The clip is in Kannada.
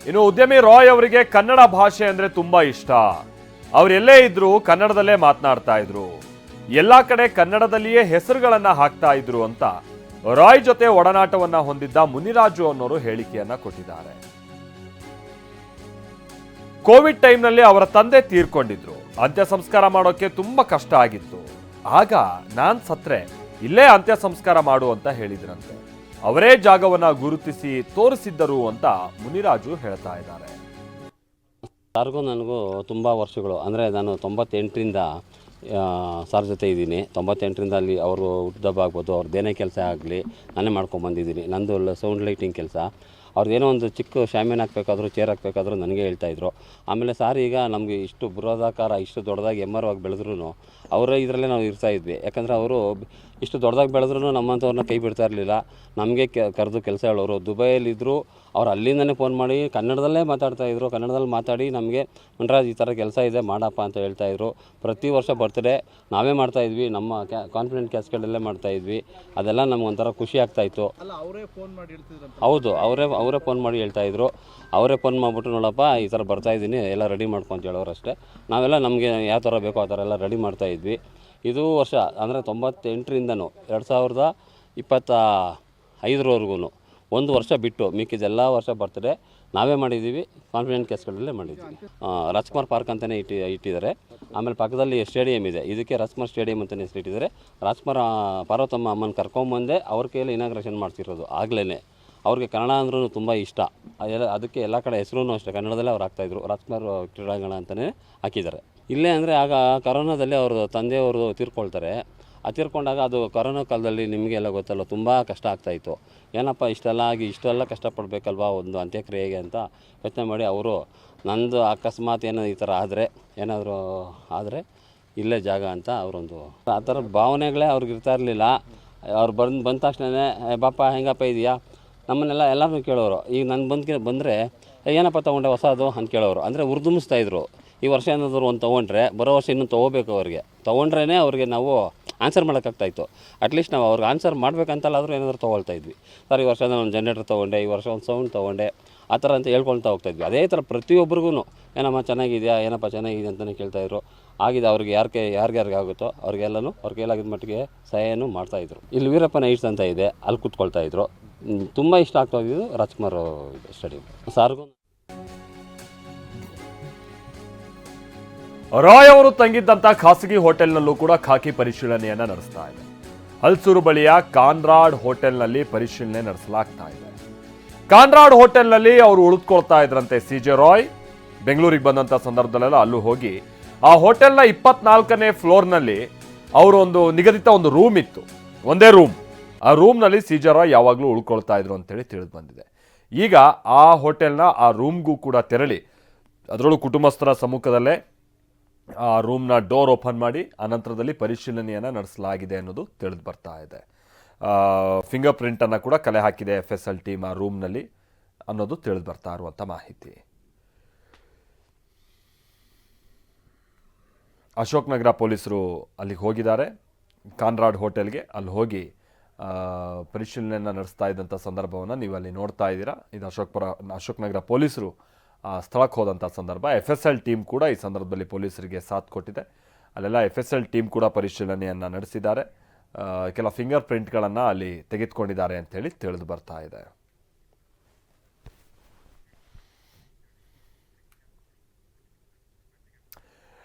ಇನ್ನು ಉದ್ಯಮಿ ರಾಯ್ ಅವರಿಗೆ ಕನ್ನಡ ಭಾಷೆ ಅಂದ್ರೆ ತುಂಬಾ ಇಷ್ಟ. ಅವರೆಲ್ಲೇ ಇದ್ರು ಕನ್ನಡದಲ್ಲೇ ಮಾತನಾಡ್ತಾ ಇದ್ರು. ಎಲ್ಲಾ ಕಡೆ ಕನ್ನಡದಲ್ಲಿಯೇ ಹೆಸರುಗಳನ್ನ ಹಾಕ್ತಾ ಇದ್ರು ಅಂತ ರಾಯ್ ಜೊತೆ ಒಡನಾಟವನ್ನ ಹೊಂದಿದ್ದ ಮುನಿರಾಜು ಅನ್ನೋರು ಹೇಳಿಕೆಯನ್ನ ಕೊಟ್ಟಿದ್ದಾರೆ. ಕೋವಿಡ್ ಟೈಮ್ನಲ್ಲಿ ಅವರ ತಂದೆ ತೀರ್ಕೊಂಡಿದ್ರು. ಅಂತ್ಯ ಸಂಸ್ಕಾರ ಮಾಡೋಕೆ ತುಂಬಾ ಕಷ್ಟ ಆಗಿತ್ತು. ಆಗ ನಾನ್ ಸತ್ರೆ ಇಲ್ಲೇ ಅಂತ್ಯ ಸಂಸ್ಕಾರ ಮಾಡು ಅಂತ ಹೇಳಿದ್ರಂತೆ. ಅವರೇ ಜಾಗವನ್ನ ಗುರುತಿಸಿ ತೋರಿಸಿದ್ದರು ಅಂತ ಮುನಿರಾಜು ಹೇಳ್ತಾ ಇದ್ದಾರೆ. ಸಾರ್ಗೂ ನನಗೂ ತುಂಬ ವರ್ಷಗಳು, ಅಂದರೆ ನಾನು 98ರಿಂದ ಸಾರ್ ಜೊತೆ ಇದ್ದೀನಿ. 98ರಿಂದ ಅಲ್ಲಿ ಅವರು ಹುಟ್ಟಿದಬ್ಬ ಆಗ್ಬೋದು, ಅವ್ರದ್ದೇನೇ ಕೆಲಸ ಆಗಲಿ ನಾನೇ ಮಾಡ್ಕೊಂಬಂದಿದ್ದೀನಿ. ನಂದು ಸೌಂಡ್ ಲೈಟಿಂಗ್ ಕೆಲಸ. ಅವ್ರದ್ದೇನೋ ಒಂದು ಚಿಕ್ಕ ಶಾಮಿಯಾನ ಹಾಕಬೇಕಾದ್ರೂ ಚೇರ್ ಹಾಕಬೇಕಾದ್ರೂ ನನಗೆ ಹೇಳ್ತಾಯಿದ್ರು. ಆಮೇಲೆ ಸಾರ್ ಈಗ ನಮಗೆ ಇಷ್ಟು ಬೃಹದಾಕಾರ ಇಷ್ಟು ದೊಡ್ಡದಾಗಿ ಎಮ್ಮರವಾಗಿ ಬೆಳೆದ್ರೂ ಅವರೇ ಇದರಲ್ಲೇ ನಾವು ಇರ್ತಾಯಿದ್ವಿ. ಯಾಕಂದರೆ ಅವರು ಇಷ್ಟು ದೊಡ್ಡದಾಗಿ ಬೆಳೆದ್ರೂ ನಮ್ಮಂಥವ್ರನ್ನ ಕೈ ಬಿಡ್ತಾ ಇರಲಿಲ್ಲ. ನಮಗೆ ಕರೆದು ಕೆಲಸ ಹೇಳೋರು. ದುಬೈಯಲ್ಲಿದ್ದರು, ಅವ್ರು ಅಲ್ಲಿಂದನೇ ಫೋನ್ ಮಾಡಿ ಕನ್ನಡದಲ್ಲೇ ಮಾತಾಡ್ತಾಯಿದ್ರು. ಕನ್ನಡದಲ್ಲಿ ಮಾತಾಡಿ ನಮಗೆ ಮುನಿರಾಜ್ ಈ ಥರ ಕೆಲಸ ಇದೆ ಮಾಡಪ್ಪ ಅಂತ ಹೇಳ್ತಾಯಿದ್ರು. ಪ್ರತಿ ವರ್ಷ ಬರ್ತ್ಡೇ ನಾವೇ ಮಾಡ್ತಾಯಿದ್ವಿ, ನಮ್ಮ ಕಾನ್ಫಿಡೆಂಟ್ ಕ್ಯಾಸ್ಕೆಡಲ್ಲೇ ಮಾಡ್ತಾಯಿದ್ವಿ. ಅದೆಲ್ಲ ನಮ್ಗೆ ಒಂಥರ ಖುಷಿ ಆಗ್ತಾಯಿತ್ತು. ಹೌದು, ಅವರೇ ಫೋನ್ ಮಾಡಿ ಹೇಳ್ತಾಯಿದ್ರು. ಅವರೇ ಫೋನ್ ಮಾಡಿಬಿಟ್ಟು ನೋಡಪ್ಪ ಈ ಥರ ಬರ್ತಾಯಿದ್ದೀನಿ, ಎಲ್ಲ ರೆಡಿ ಮಾಡ್ಕೊ ಅಂತ ಹೇಳೋರು ಅಷ್ಟೇ. ನಾವೆಲ್ಲ ನಮಗೆ ಯಾವ ಥರ ಬೇಕೋ ಆ ಥರ ಎಲ್ಲ ರೆಡಿ ಮಾಡ್ತಾಯಿದ್ವಿ. ಇದು ವರ್ಷ ಅಂದರೆ 98ರಿಂದನೂ 2025ವರೆಗೂ ಒಂದು ವರ್ಷ ಬಿಟ್ಟು ಮಿಕ್ಕಿದೆಲ್ಲ ವರ್ಷ ಬರ್ತ್ಡೇ ನಾವೇ ಮಾಡಿದ್ದೀವಿ. ಕಾನ್ಫಿಡೆಂಟ್ ಕೇಸ್ಗಳಲ್ಲೇ ಮಾಡಿದ್ದೀವಿ. ರಾಜ್ಕುಮಾರ್ ಪಾರ್ಕ್ ಅಂತಲೇ ಇಟ್ಟಿದ್ದಾರೆ. ಆಮೇಲೆ ಪಕ್ಕದಲ್ಲಿ ಸ್ಟೇಡಿಯಂ ಇದೆ, ಇದಕ್ಕೆ ರಾಜ್ಕುಮಾರ್ ಸ್ಟೇಡಿಯಂ ಅಂತಲೇ ಹೆಸರಿಟ್ಟಿದ್ದಾರೆ. ರಾಜ್ಕುಮಾರ್ ಪಾರ್ವತಮ್ಮ ಅಮ್ಮನ ಕರ್ಕೊಂಬಂದೆ ಅವ್ರ ಕೈಯಲ್ಲಿ ಇನಾಗ್ರೇಷನ್ ಮಾಡ್ತಿರೋದು. ಆಗಲೇ ಅವ್ರಿಗೆ ಕನ್ನಡ ಅಂದ್ರೂ ತುಂಬ ಇಷ್ಟ. ಅದಕ್ಕೆ ಎಲ್ಲ ಕಡೆ ಹೆಸರು ಅಷ್ಟೇ ಕನ್ನಡದಲ್ಲೇ ಅವ್ರು ಹಾಕ್ತಾಯಿದ್ರು. ರಾಜ್ಕುಮಾರ್ ಕ್ರೀಡಾಂಗಣ ಅಂತಲೇ ಹಾಕಿದ್ದಾರೆ. ಇಲ್ಲೇ ಅಂದರೆ ಆಗ ಕರೋನಾದಲ್ಲಿ ಅವ್ರದ್ದು ತಂದೆಯವರು ತೀರ್ಕೊಳ್ತಾರೆ. ತೀರ್ಕೊಂಡಾಗ ಅದು ಕರೋನಾ ಕಾಲದಲ್ಲಿ ನಿಮಗೆಲ್ಲ ಗೊತ್ತಲ್ಲ, ತುಂಬ ಕಷ್ಟ ಆಗ್ತಾಯಿತ್ತು. ಏನಪ್ಪ ಇಷ್ಟೆಲ್ಲ ಕಷ್ಟಪಡಬೇಕಲ್ವಾ ಒಂದು ಅಂತ್ಯಕ್ರಿಯೆಗೆ ಅಂತ ಯೋಚನೆ ಮಾಡಿ ಅವರು ನಂದು ಅಕಸ್ಮಾತ್ ಏನೋ ಈ ಥರ ಏನಾದರೂ ಆದರೆ ಇಲ್ಲೇ ಜಾಗ ಅಂತ ಅವರೊಂದು ಆ ಥರ ಭಾವನೆಗಳೇ ಅವ್ರಿಗೆ ಇರ್ತಾ ಇರಲಿಲ್ಲ. ಅವ್ರು ಬಂದ ತಕ್ಷಣವೇ ಬಾಪ ಹೆಂಗಪ್ಪ ಇದೆಯಾ ನಮ್ಮನ್ನೆಲ್ಲ ಎಲ್ಲರೂ ಕೇಳೋರು. ಈಗ ನಾನು ಬಂದರೆ ಏನಪ್ಪ ತೊಗೊಂಡೆ ಹೊಸದು ಅಂತ ಕೇಳೋರು. ಅಂದರೆ ಉರ್ದುಂಬಿಸ್ತಾಯಿದ್ರು. ಈ ವರ್ಷ ಏನಾದರೂ ಒಂದು ತೊಗೊಂಡ್ರೆ ಬರೋ ವರ್ಷ ಇನ್ನೂ ತೊಗೋಬೇಕು. ತೊಗೊಂಡ್ರೇ ಅವ್ರಿಗೆ ನಾವು ಆನ್ಸರ್ ಮಾಡೋಕ್ಕಾಗ್ತಾಯಿತ್ತು. ಅಟ್ಲೀಸ್ಟ್ ನಾವು ಅವ್ರಿಗೆ ಆನ್ಸರ್ ಮಾಡಬೇಕಂತಲ್ಲಾದರೂ ಏನಾದರೂ ತೊಗೊಳ್ತಾಯಿದ್ವಿ. ಸರ್ ಈ ವರ್ಷ ನಾನು ಒಂದು ಜನರೇಟರ್ ತೊಗೊಂಡೆ, ಈ ವರ್ಷ ಒಂದು ಸೌಂಡ್ ತೊಗೊಂಡೆ, ಆ ಥರ ಅಂತ ಹೇಳ್ಕೊಳ್ತಾ ಹೋಗ್ತಾಯಿದ್ವಿ. ಅದೇ ಥರ ಪ್ರತಿಯೊಬ್ಬರಿಗೂ ಏನಮ್ಮ ಚೆನ್ನಾಗಿದೆಯಾ ಏನಪ್ಪ ಚೆನ್ನಾಗಿದೆ ಅಂತಲೇ ಕೇಳ್ತಾಯಿದ್ರು. ಆಗಿದೆ ಅವ್ರಿಗೆ ಯಾರಿಗಾಗುತ್ತೋ ಅವ್ರಿಗೆಲ್ಲನೂ ಅವ್ರ ಕೈಲಾಗಿದ್ದ ಮಟ್ಟಿಗೆ ಸಹಾಯನೂ ಮಾಡ್ತಾಯಿದ್ರು. ಇಲ್ಲಿ ವೀರಪ್ಪ ನೈಟ್ಸ್ ಅಂತ ಇದೆ, ಅಲ್ಲಿ ಕೂತ್ಕೊಳ್ತಾಯಿದ್ರು. ತುಂಬ ಇಷ್ಟ ಆಗ್ತಾಯಿದ್ದು ರಾಜ್ಕುಮಾರ್ ಸ್ಟೇಡಿಯಂ. ಸಾರ್ಗೂ ರಾಯ್ ಅವರು ತಂಗಿದ್ದಂಥ ಖಾಸಗಿ ಹೋಟೆಲ್ನಲ್ಲೂ ಕೂಡ ಖಾಕಿ ಪರಿಶೀಲನೆಯನ್ನ ನಡೆಸ್ತಾ ಇದೆ. ಹಲ್ಸೂರು ಬಳಿಯ ಕಾನ್ರಾಡ್ ಹೋಟೆಲ್ನಲ್ಲಿ ಪರಿಶೀಲನೆ ನಡೆಸಲಾಗ್ತಾ ಇದೆ. ಕಾನ್ರಾಡ್ ಹೋಟೆಲ್ನಲ್ಲಿ ಅವರು ಉಳಿದುಕೊಳ್ತಾ ಇದ್ರಂತೆ. ಸಿಜೆ ರಾಯ್ ಬೆಂಗಳೂರಿಗೆ ಬಂದಂಥ ಸಂದರ್ಭದಲ್ಲೆಲ್ಲ ಅಲ್ಲೂ ಹೋಗಿ ಆ ಹೋಟೆಲ್ನ 24ನೇ ಫ್ಲೋರ್ನಲ್ಲಿ ಅವರು ಒಂದು ನಿಗದಿತ ಒಂದು ರೂಮ್ ಇತ್ತು, ಒಂದೇ ರೂಮ್. ಆ ರೂಮ್ನಲ್ಲಿ ಸಿಜೆ ರಾಯ್ ಯಾವಾಗಲೂ ಉಳ್ಕೊಳ್ತಾ ಇದ್ರು ಅಂತೇಳಿ ತಿಳಿದು ಬಂದಿದೆ. ಈಗ ಆ ಹೋಟೆಲ್ನ ಆ ರೂಮ್ಗೂ ಕೂಡ ತೆರಳಿ ಅದರಲ್ಲೂ ಕುಟುಂಬಸ್ಥರ ಸಮ್ಮುಖದಲ್ಲೇ ಆ ರೂಮ್ನ ಡೋರ್ ಓಪನ್ ಮಾಡಿ ಅನಂತರದಲ್ಲಿ ಪರಿಶೀಲನೆಯನ್ನು ನಡೆಸಲಾಗಿದೆ ಅನ್ನೋದು ತಿಳಿದು ಬರ್ತಾ ಇದೆ. ಫಿಂಗರ್ ಪ್ರಿಂಟನ್ನು ಕೂಡ ಕಲೆ ಹಾಕಿದೆ FSL ಟೀಮ್ ಆ ರೂಮ್ನಲ್ಲಿ ಅನ್ನೋದು ತಿಳಿದು ಬರ್ತಾ ಇರುವಂಥ ಮಾಹಿತಿ. ಅಶೋಕ್ ನಗರ ಪೊಲೀಸರು ಅಲ್ಲಿಗೆ ಹೋಗಿದ್ದಾರೆ, ಕಾನ್ರಾಡ್ ಹೋಟೆಲ್ಗೆ. ಅಲ್ಲಿ ಹೋಗಿ ಪರಿಶೀಲನೆಯನ್ನು ನಡೆಸ್ತಾ ಇದ್ದಂಥ ಸಂದರ್ಭವನ್ನು ನೀವು ಅಲ್ಲಿ ನೋಡ್ತಾ ಇದ್ದೀರಾ. ಇದು ಅಶೋಕ್ ನಗರ ಪೊಲೀಸರು ಸ್ಥಳಕ್ಕೆ ಹೋದಂಥ ಸಂದರ್ಭ. FSL ಟೀಮ್ ಕೂಡ ಈ ಸಂದರ್ಭದಲ್ಲಿ ಪೊಲೀಸರಿಗೆ ಸಾಥ್ ಕೊಟ್ಟಿದೆ. ಅಲ್ಲೆಲ್ಲ FSL ಟೀಮ್ ಕೂಡ ಪರಿಶೀಲನೆಯನ್ನು ನಡೆಸಿದ್ದಾರೆ. ಕೆಲ ಫಿಂಗರ್ ಪ್ರಿಂಟ್ಗಳನ್ನು ಅಲ್ಲಿ ತೆಗೆದುಕೊಂಡಿದ್ದಾರೆ ಅಂತೇಳಿ ತಿಳಿದು ಬರ್ತಾ ಇದೆ.